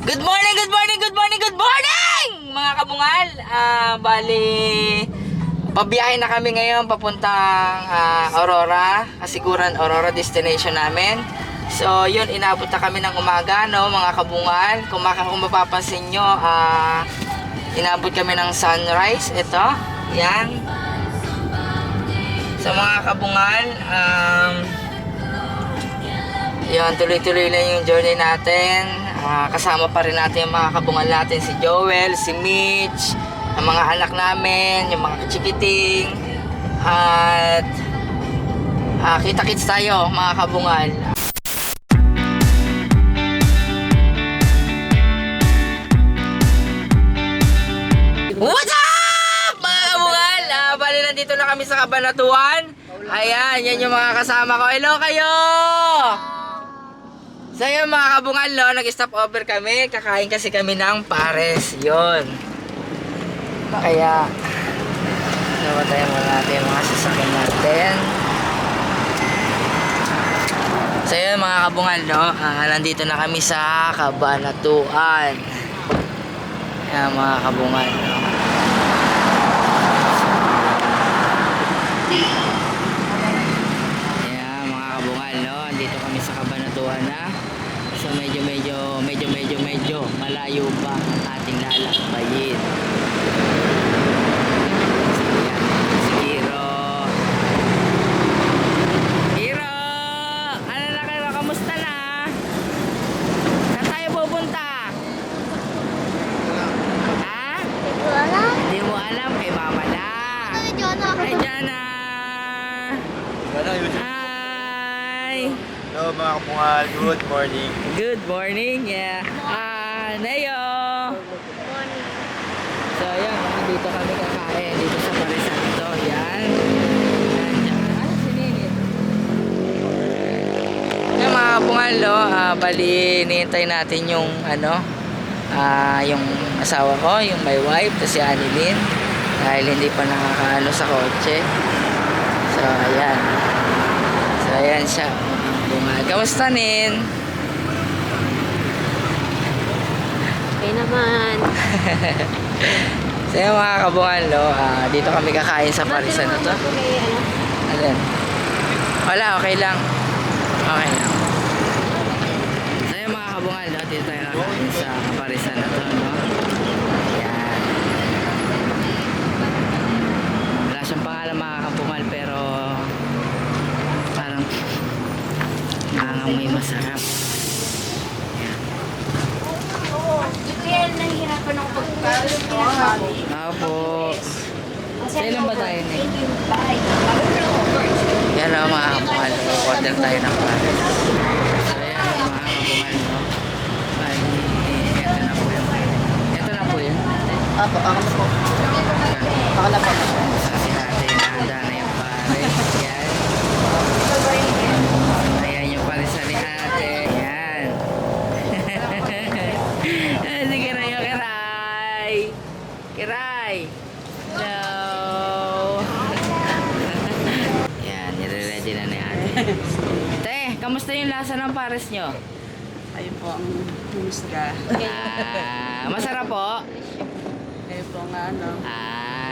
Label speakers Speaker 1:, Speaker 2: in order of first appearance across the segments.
Speaker 1: Good morning, good morning, good morning, good morning! Mga kabungal, bali, pabiyahe na kami ngayon papuntang Aurora, Kasiguran Aurora destination namin. So, yun, inabot na kami ng umaga, no, mga kabungal. Kung mapapansin nyo, inabot kami ng sunrise. Ito, yan. So, mga kabungal, yun, tuloy-tuloy lang yung journey natin. Kasama pa rin natin yung mga kabungal natin, si Joel, si Mitch, ang mga anak namin, yung mga kachikiting. At kita-kits tayo, mga kabungal. What's up, mga kabungal? Bali, nandito na kami sa Cabanatuan. Ayan, yan yung mga kasama ko. Hello kayo! So yun, mga kabungal, no, nag-stop over kami. Kakain kasi kami ng pares. Yun. Kaya nabatay mo natin yung mga sasakyan natin. So yun, mga kabungal, no, nandito na kami sa Cabanatuan. Ayan, mga kabungal, no. Ayan, mga kabungal, no, nandito kami sa Cabanatuan na. So medyo malayo pa ang ating lalakbayin. Si Kiro. Kiro! Ano na kayo? Kamusta na? Saan tayo pupunta? Ha? Hindi mo alam. Kay mama na. Kay Jana. Hi!
Speaker 2: Hello mga kapungal, good morning.
Speaker 1: Good morning, yeah. Neo. So, ayan, dito kami kakain. Dito sa Parisan ito, yan. Ano, sininit? Yan, mga kapungal, no? Bali, nihintay natin yung, yung asawa ko, yung my wife, tapos si Annalyn. Dahil hindi pa nakakaano sa kotse. So, ayan. So, ayan siya. Kamusta, Nin?
Speaker 3: Okay naman.
Speaker 1: So yung mga kabungal, no, dito kami kakain sa Parisan na to. Alin? Wala, okay lang. Okay lang. So yung mga kabungal, no, dito tayo kakain sa Parisan na to, no. Yan. Wala siyang pangalan, mga kabungal, pero parang nangangamoy masarap.
Speaker 3: Kaya nahihirapan ako pagkakas.
Speaker 1: Apo. Kailan ba tayo na? Yan o, mga kabungal. Order tayo ng pares. So yan o, mga kabungal, no. Ito na po yun. Ito na po yun.
Speaker 3: Apo, ako na po. Ako na po.
Speaker 1: Kasi natin nahanda na yung pares. Yan. Ayan yung pares ni ate. Yan. Si Kiray, o Kiray. Kiray. Hello. Yan, nire-ready na ni ate. Te, kamusta yung lasa ng pares nyo?
Speaker 4: Ayun po ang humusga.
Speaker 1: Masarap po.
Speaker 4: Ayun po nga ano.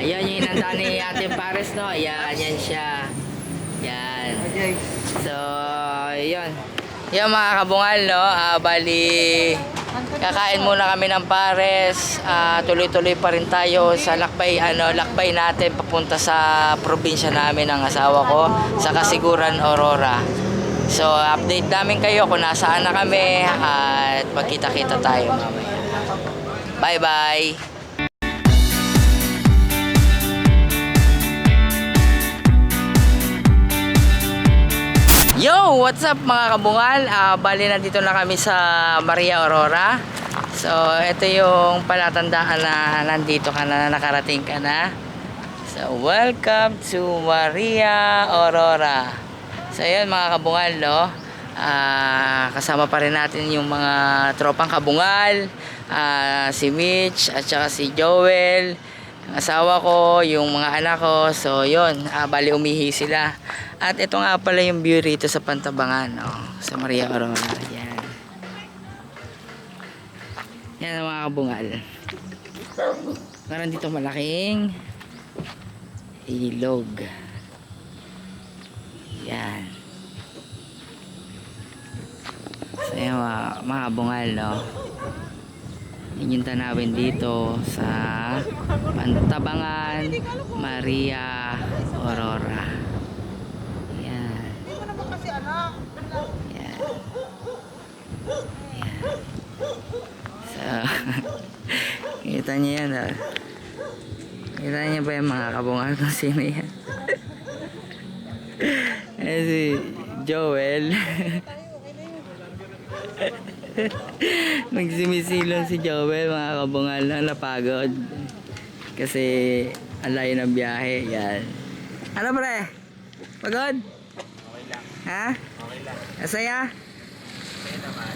Speaker 1: Yan yung inanda ni ate pares, no? Yan, yan siya. Yan.
Speaker 4: Okay.
Speaker 1: So, yun. Yan, mga kabungal, no? Bali, kakain muna kami ng pares. Tuloy-tuloy pa rin tayo sa lakbay natin papunta sa probinsya namin ng asawa ko sa Kasiguran, Aurora. So, update namin kayo kung nasaan na kami at magkita-kita tayo mamaya. Bye-bye! Yo! What's up, mga kabungal? Bali, nandito na kami sa Maria Aurora. So, ito yung palatandaan na nandito ka na, nakarating ka na. So, welcome to Maria Aurora. So, yun, mga kabungal, no? Kasama pa rin natin yung mga tropang kabungal. Si Mitch at saka si Joel. Yung asawa ko, yung mga anak ko. So, yun, bali umihi sila. At ito nga pala yung view rito sa Pantabangan, no? Sa Maria Aurora. Yan. Yan ang mga kabungal. Meron dito malaking ilog. Yan. So yan mga kabungal, no? Yan yung tanawin dito sa Pantabangan Maria Aurora. Yan. Yan. Yan. So, kita niyo yan, ha? Kita niyo ba yung mga kabungal kung sino yan? Ayan si Joel. Nagsimisilong si Joel, mga kabungal, na napagod. Kasi alay ng biyahe. Yan. Ano pre? Pagod?
Speaker 2: Okay lang.
Speaker 1: Ha?
Speaker 2: Okay lang.
Speaker 1: Masaya?
Speaker 2: Kaya naman.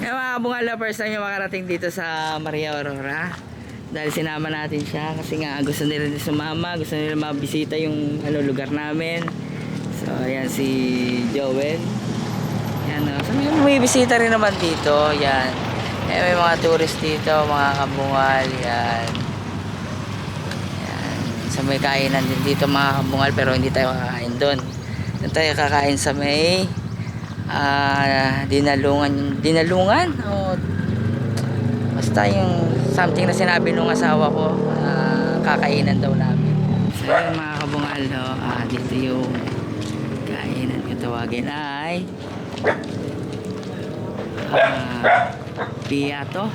Speaker 1: Kaya mga kabungal, first time yung makarating dito sa Maria Aurora. Dahil sinama natin siya kasi nga gusto nila sumama, gusto nila mabisita yung lugar namin. So ayan si Joel. Yan, so may bisita rin naman dito. Yan. May mga tourist dito, mga kabungal. Yan. Yan. So may kainan din dito mga kabungal, pero hindi tayo kakain doon. Doon tayo kakain sa may dinalungan o basta yung something na sinabi nung asawa ko, kakainan daw namin. So yun mga kabungal, no? Dito yung kainan ko tawagin ay Piato.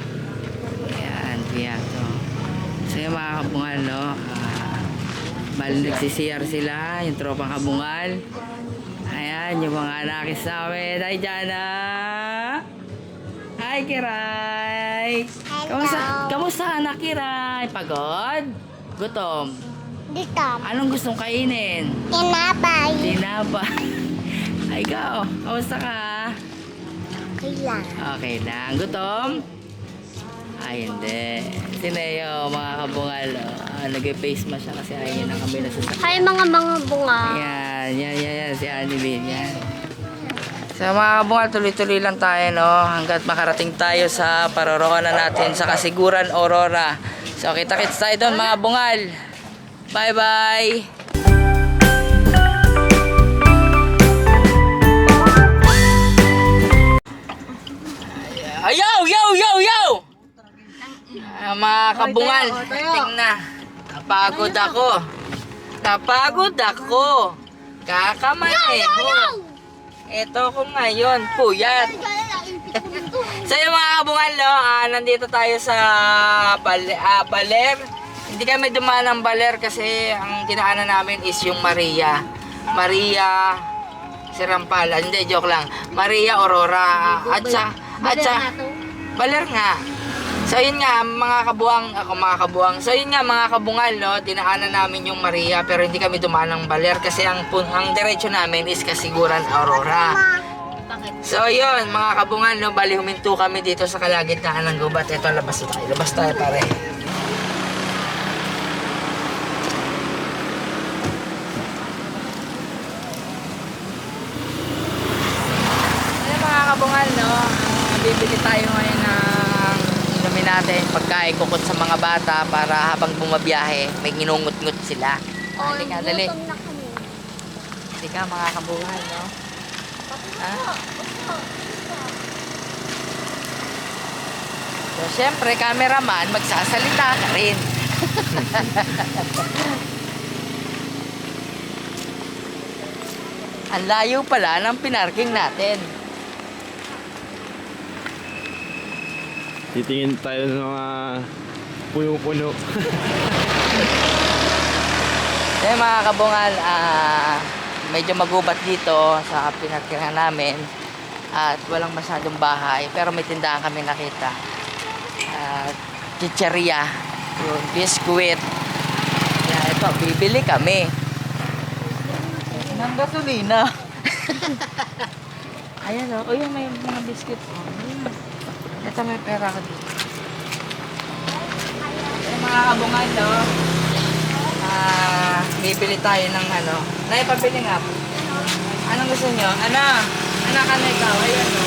Speaker 1: Ayan, Piato. So yung mga kabungal, no? Bali nagsisiyar sila, yung tropang kabungal. Ayan, yung mga anakis namin. Hi, Jana! Hi, Kiray! Kamusta anak, Kiray? Pagod? Gutom?
Speaker 3: Dito.
Speaker 1: Anong gustong kainin?
Speaker 3: Tinapay.
Speaker 1: Tinapay. Ay, ikaw, kamusta ka?
Speaker 3: Kailan?
Speaker 1: Okay lang. Gutom? Ay, hindi. Si Neo, mga kabungal, nag-face mask siya kasi ayaw niya na kami nasasakyan.
Speaker 3: Ay, mga bunga.
Speaker 1: Yan. Si Annalyn, yan. So mga kabungal, tuloy-tuloy lang tayo, no? Hanggat makarating tayo sa paroroonan natin sa Kasiguran, Aurora. So kita-kits tayo doon, mga bungal. Bye-bye! Ayaw! Yo! Mga kabungal, tingnan. Napagod ako. Kakamaneho. Ito ko ngayon, puyat. So yung mga kabungal, no, nandito tayo sa Baler. Hindi kami dumaan ng Baler kasi ang dinaanan namin is yung Maria Sirampala. Hindi, joke lang. Maria Aurora. At sa Baler nga. So yun nga mga kabuang. So yun nga mga kabungal, no, dinaanan namin yung Maria pero hindi kami dumaan ng Baler kasi ang diretso namin is Kasiguran, Aurora. So yun mga kabungal, no, bali huminto kami dito sa kalagitnaan ng gubat. Ito, labas tayo pare. Ayun mga kabungal, no, bibili tayo ngayon ng inumin natin pagkain kukot sa mga bata para habang bumabiyahe may ginungut-ngut sila. Halika, dali. Halika mga kabungal, no? Ha? So, syempre, cameraman, magsasalita ka rin. Ang layo pala ng pinarking natin.
Speaker 2: Titingin tayo ng mga puno-puno.
Speaker 1: Eh mga kabungal, medyo magubat dito sa pinagkirahan namin at walang masyadong bahay pero may tindahan kami nakita. Chicheria, yung biskuit. Yan, ito, bibili kami ng gasolina. Ayan o, yung may mga biskuit. Ito, may pera ko dito. Eh mga kabungal, no? Bibili tayo ng ano. Naipabili nga po. Anong gusto nyo? Anak ka na ikaw. Ayan o.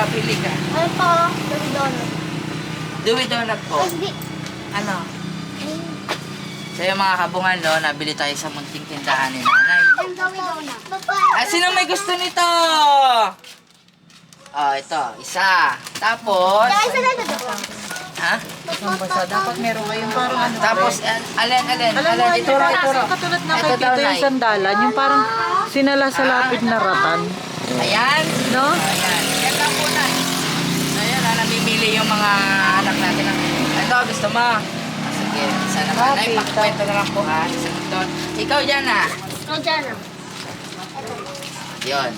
Speaker 1: pili ka.
Speaker 3: Ano po? Donut.
Speaker 1: Dewey Donut po.
Speaker 3: Ay, hindi.
Speaker 1: Ano? So yung mga kabungan, no, nabili tayo sa munting tindahan ni nanay.
Speaker 3: Ang gawin donut.
Speaker 1: Ah, sino may gusto nito? Oh, ito, isa. Tapos,
Speaker 3: Kaya isa na ito.
Speaker 1: ha?
Speaker 4: Isang basa. Dapat meron kayong parang ano.
Speaker 1: Tapos, alin,
Speaker 4: Alam mo,
Speaker 1: ito,
Speaker 4: ito katulad na
Speaker 1: Ito
Speaker 4: kay
Speaker 1: daw,
Speaker 4: Tito yung
Speaker 1: Nay.
Speaker 4: sandalan. Yung parang sinala sa lapid na ratan.
Speaker 1: Ayan.
Speaker 4: No?
Speaker 1: Ayan. Yan lang po na. So, ayan, namimili yung mga anak natin. Ito, gusto mo? Sige, isa naman. Ay, pakwento na lang po, ha? Ikaw dyan, ha?
Speaker 3: O, dyan na.
Speaker 1: Yun.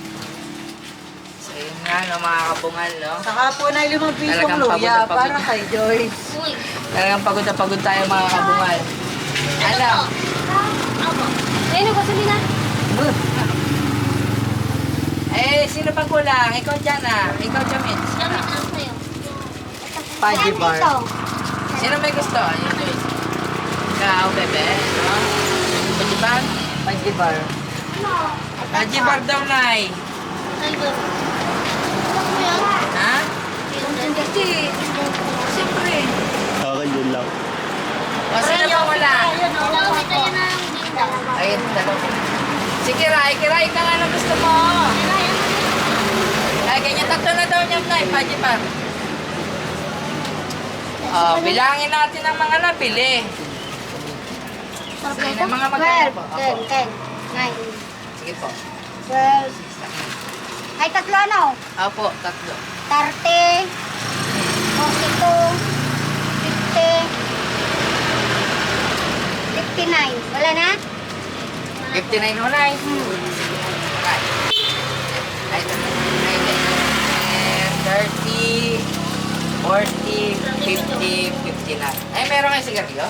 Speaker 1: So, yun nga, no, mga kabungan, no?
Speaker 4: Saka po na 5 pisong
Speaker 1: Talagang
Speaker 4: luya
Speaker 1: pagod na pagod.
Speaker 4: para kay Joyce.
Speaker 3: Uy.
Speaker 1: Talagang pagod na pagod tayo, mga kabungan. Ano?
Speaker 3: Opo. Ayun, gasolina.
Speaker 1: Eh, sino pang kulang? Ikaw dyan, ha? Ikaw, Jamit.
Speaker 3: Gamit lang sa'yo.
Speaker 4: Pagi bar.
Speaker 3: Ito.
Speaker 1: Sino may gusto? Yun, Joyce. Ikaw, bebe, no? Pajiban?
Speaker 4: Pagi bar.
Speaker 1: Pajibar daw, Nay.
Speaker 3: Ayun. Ano po yan?
Speaker 1: Ha?
Speaker 3: Hindi.
Speaker 1: Siyempre.
Speaker 2: Akin yun lang.
Speaker 1: O, sino pang wala?
Speaker 3: Ayun, gamit na yan ang ginda.
Speaker 1: Ayun, dalawa. Si Kiray, Kiray, ikaw ano gusto mo? Ay, ganyan, tatlo na daw niya, Nay, Pajibar. Oh, bilangin natin ang mga nabili. Sige na, mga magkano po? Opo.
Speaker 3: 10, 9,
Speaker 1: Sige po.
Speaker 3: 12. Ay, tatlo ano?
Speaker 1: Opo, tatlo.
Speaker 3: 30, 42, 50, 59. Wala na?
Speaker 1: 59 ho, Nay. Okay. Ay, ito na. 30, 40, 50, 59. Ay, meron kayo sigarilyo?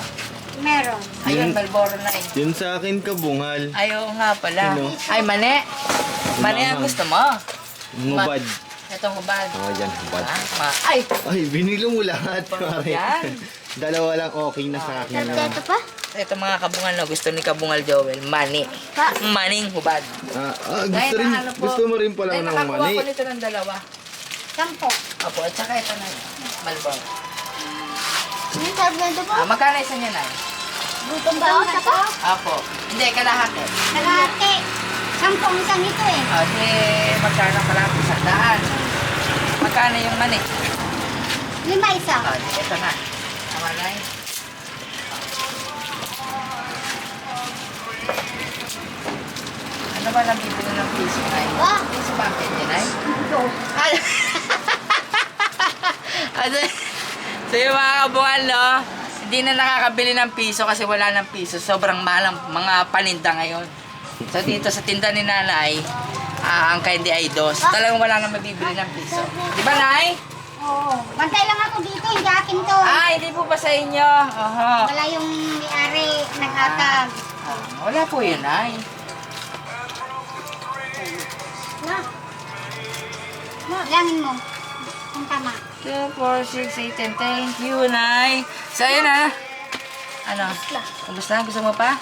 Speaker 3: Meron.
Speaker 1: Ayun, Malboro na eh.
Speaker 2: Yun sa akin kabungal.
Speaker 1: Ay, oo nga pala.
Speaker 2: Ano?
Speaker 1: Ay, mani. Mani ang gusto mo.
Speaker 2: Ngubad.
Speaker 1: Itong hubad.
Speaker 2: Oo, dyan, hubad.
Speaker 1: Ay!
Speaker 2: Ay, binili mo lahat, pare.
Speaker 1: Yan.
Speaker 2: Dalawa lang okay na sa akin.
Speaker 3: Ito pa?
Speaker 1: Ito mga kabungal, no? Gusto ni Kabungal Joel. Mani.
Speaker 3: Pa?
Speaker 1: Maning hubad.
Speaker 2: Gusto, rin,
Speaker 1: na ano po.
Speaker 2: gusto mo rin pala
Speaker 1: Ay,
Speaker 2: ng
Speaker 1: nakakuha
Speaker 2: mani.
Speaker 1: ko nito ng dalawa.
Speaker 3: 10.
Speaker 1: Opo, at saka ito na. Malboro.
Speaker 3: Ano sabi na ito po?
Speaker 1: Magkano isa niya na?
Speaker 3: Gutom ba? Ito po?
Speaker 1: Opo. Hindi, kalahati.
Speaker 3: Kalahati. 10 isang ito eh.
Speaker 1: O, di, magkano kalahati? 100. Magkano yung mani?
Speaker 3: 5 isa.
Speaker 1: O, di, ito na. Tama na eh. Ano ba lang bibili ng piso na yun?
Speaker 3: Wah!
Speaker 1: Piso ba ang pwede na yun? Ay! So yung mga kabungal, no? Hindi na nakakabili ng piso kasi wala ng piso. Sobrang mahal ang mga paninda ngayon. So dito sa tinda ni nanay, ang candy ay dos. Talagang wala na mabibili ng piso. Di ba, Nay?
Speaker 3: Oo. Bantay lang ako dito. Hindi akin to.
Speaker 1: Ah, hindi po ba sa inyo? Oho.
Speaker 3: Wala yung may-ari nag-atag.
Speaker 1: Wala po yun, Nay.
Speaker 3: Na. Langin mo. Kung tama.
Speaker 1: 2, 4, 6, 8, 10. Thank you, Nay. So, yun na. Ano? Kumusta? Gusto mo pa?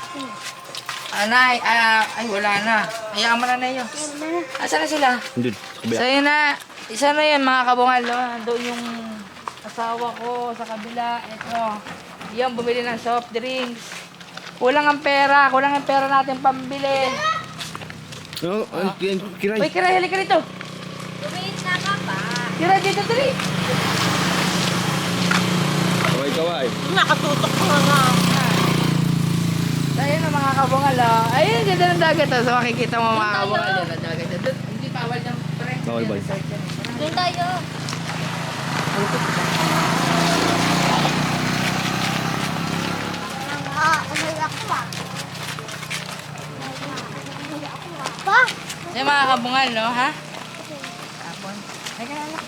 Speaker 1: Nay, ay wala na. Hayaan mo na na yun. Asan na sila?
Speaker 2: Doon, sa kabila.
Speaker 1: So, yun na. Isa na yun, mga kabungal. No? Doon yung asawa ko sa kabila. Ito. Yan, bumili ng soft drinks. Kulang ang pera. Kulang ang pera natin pambili.
Speaker 2: No, kiray.
Speaker 1: Uy, Kiray, halika rito.
Speaker 3: Wait na ka pa.
Speaker 1: Kiray, dito, dali.
Speaker 2: Kaway, kaway.
Speaker 4: Nakatutok ko nga.
Speaker 1: So, ayun ang mga kabungal. Oh. Ayun, ganda ng dagat. Oh. So, makikita mo mga kabungal dyan ang dagat. Doon, hindi bawal ng pre.
Speaker 2: Bawal ba?
Speaker 3: Doon tayo. Umuwi ako pa. Pa?
Speaker 1: So, yung mga kabungal, no, ha? Tapon. Ay, ka na.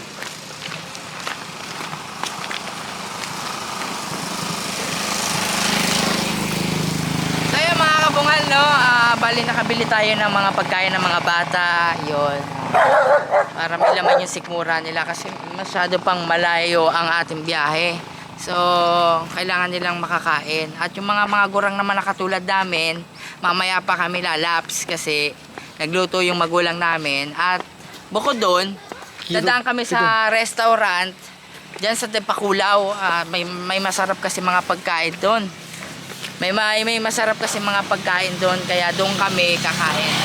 Speaker 1: So, yung mga kabungal, no, bali nakabili tayo ng mga pagkain ng mga bata. Yun. Para may laman yung sikmura nila kasi masyado pang malayo ang ating biyahe. So, kailangan nilang makakain. At yung mga gurang naman na katulad namin, mamaya pa kami lalaps kasi nagluto yung magulang namin. At bukod doon, dadaan kami sa restaurant diyan sa Dipakulaw. May masarap kasi mga pagkain doon. May masarap kasi mga pagkain doon, kaya doon kami kakain.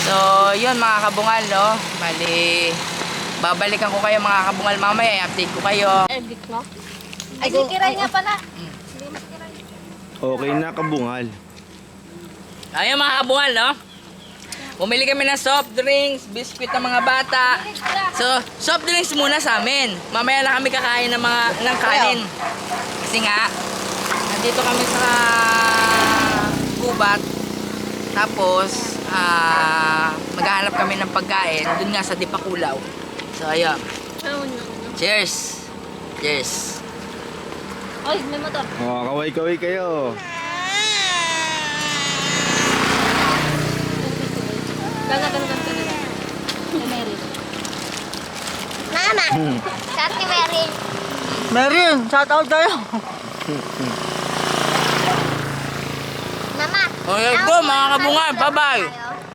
Speaker 1: So, yun mga kabungal, no? Bali, babalikan ko kayo mga kabungal mamaya, i-update ko kayo.
Speaker 3: Edit mo? Ay, sikiray nga pala.
Speaker 2: Okay na, kabungal.
Speaker 1: Ayun mga kabungal, no? Bumili kami ng soft drinks, biscuit ng mga bata. So, soft drinks muna sa amin. Mamaya na kami kakain ng kanin. Kasi nga, nandito kami sa gubat. Tapos, maghahanap kami ng pagkain dun nga sa Dipakulaw. So, ayun. Cheers! Cheers!
Speaker 3: Oy, may motor.
Speaker 2: Oh, kaway-kaway kayo.
Speaker 3: Gana. Mary. Mama! Sa Ate Mary.
Speaker 4: Merin, shout out kayo.
Speaker 3: Mama!
Speaker 1: Okay, go mga kabungal. Bye-bye!